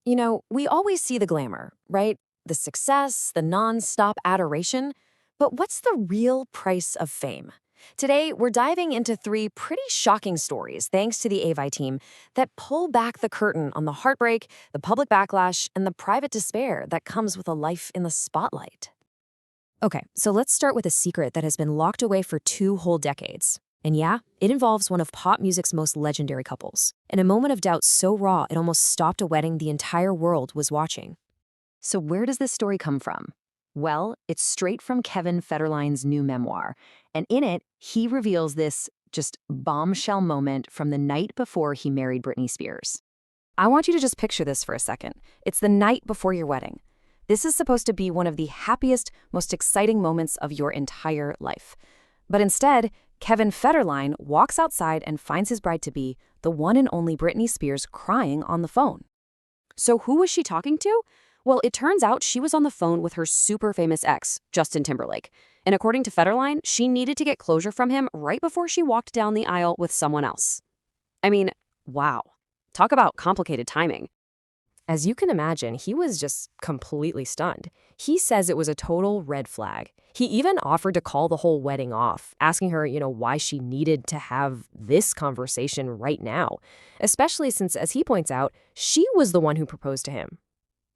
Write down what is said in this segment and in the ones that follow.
We always see the glamour, right? The success, the non-stop adoration. But what's the real price of fame? Today, we're diving into three pretty shocking stories, thanks to the AVI team, that pull back the curtain on the heartbreak, the public backlash, and the private despair that comes with a life in the spotlight. Okay, so let's start with a secret that has been locked away for 2 whole decades. And yeah, it involves one of pop music's most legendary couples. In a moment of doubt so raw it almost stopped a wedding the entire world was watching. So where does this story come from? Well, it's straight from Kevin Federline's new memoir. And in it, he reveals this just bombshell moment from the night before he married Britney Spears. I want you to just picture this for a second. It's the night before your wedding. This is supposed to be one of the happiest, most exciting moments of your entire life. But instead, Kevin Federline walks outside and finds his bride-to-be, the one and only Britney Spears, crying on the phone. So who was she talking to? Well, it turns out she was on the phone with her super famous ex, Justin Timberlake. And according to Federline, she needed to get closure from him right before she walked down the aisle with someone else. I mean, wow. Talk about complicated timing. As you can imagine, he was just completely stunned. He says it was a total red flag. He even offered to call the whole wedding off, asking her, why she needed to have this conversation right now, especially since, as he points out, she was the one who proposed to him.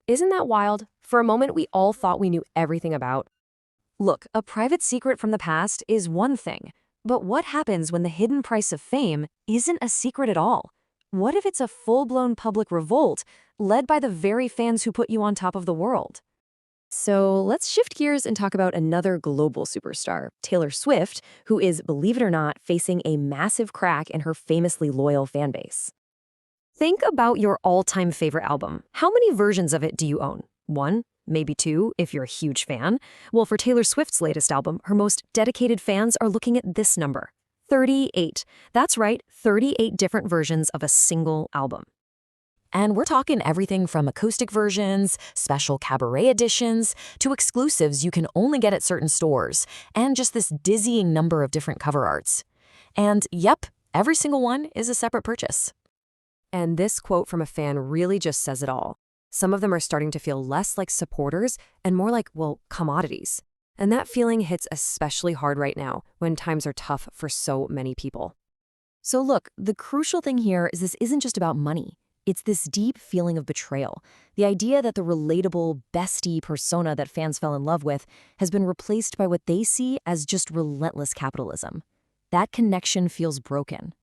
Isn't that wild? For a moment, we all thought we knew everything about. Look, a private secret from the past is one thing, but what happens when the hidden price of fame isn't a secret at all? What if it's a full-blown public revolt led by the very fans who put you on top of the world? So let's shift gears and talk about another global superstar, Taylor Swift, who is, believe it or not, facing a massive crack in her famously loyal fan base. Think about your all-time favorite album. How many versions of it do you own? One? Maybe two, if you're a huge fan? Well, for Taylor Swift's latest album, her most dedicated fans are looking at this number: 38. That's right, 38 different versions of a single album. And we're talking everything from acoustic versions, special cabaret editions, to exclusives you can only get at certain stores, and just this dizzying number of different cover arts. And yep, every single one is a separate purchase. And this quote from a fan really just says it all. Some of them are starting to feel less like supporters and more like, commodities. And that feeling hits especially hard right now when times are tough for so many people. So look, the crucial thing here is this isn't just about money. It's this deep feeling of betrayal. The idea that the relatable, bestie persona that fans fell in love with has been replaced by what they see as just relentless capitalism. That connection feels broken.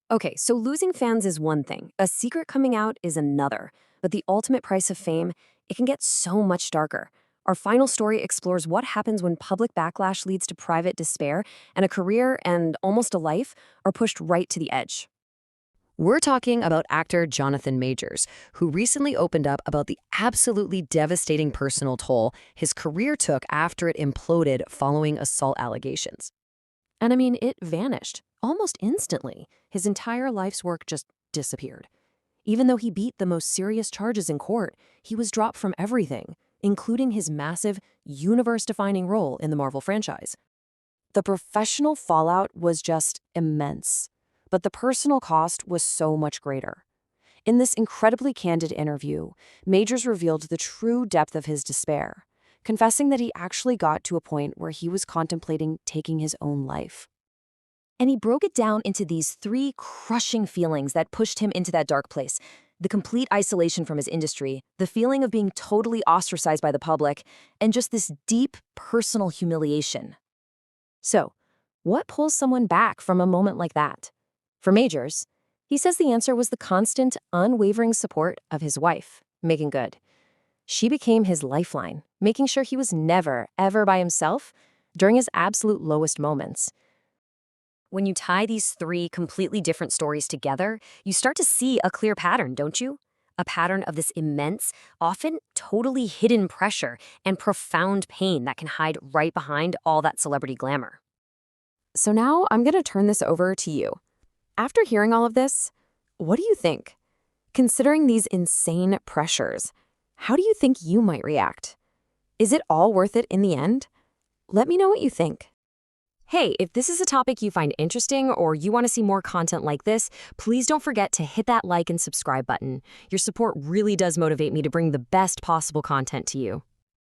Okay, so losing fans is one thing. A secret coming out is another. But the ultimate price of fame, it can get so much darker. Our final story explores what happens when public backlash leads to private despair and a career and almost a life are pushed right to the edge. We're talking about actor Jonathan Majors, who recently opened up about the absolutely devastating personal toll his career took after it imploded following assault allegations. And I mean, it vanished almost instantly. His entire life's work just disappeared. Even though he beat the most serious charges in court, he was dropped from everything, including his massive, universe-defining role in the Marvel franchise. The professional fallout was just immense, but the personal cost was so much greater. In this incredibly candid interview, Majors revealed the true depth of his despair, confessing that he actually got to a point where he was contemplating taking his own life. And he broke it down into these three crushing feelings that pushed him into that dark place: the complete isolation from his industry, the feeling of being totally ostracized by the public, and just this deep personal humiliation. So, what pulls someone back from a moment like that? For Majors, he says the answer was the constant, unwavering support of his wife, Megan Good. She became his lifeline, making sure he was never, ever by himself during his absolute lowest moments. When you tie these three completely different stories together, you start to see a clear pattern, don't you? A pattern of this immense, often totally hidden pressure and profound pain that can hide right behind all that celebrity glamour. So now I'm going to turn this over to you. After hearing all of this, what do you think? Considering these insane pressures, how do you think you might react? Is it all worth it in the end? Let me know what you think. Hey, if this is a topic you find interesting or you want to see more content like this, please don't forget to hit that like and subscribe button. Your support really does motivate me to bring the best possible content to you.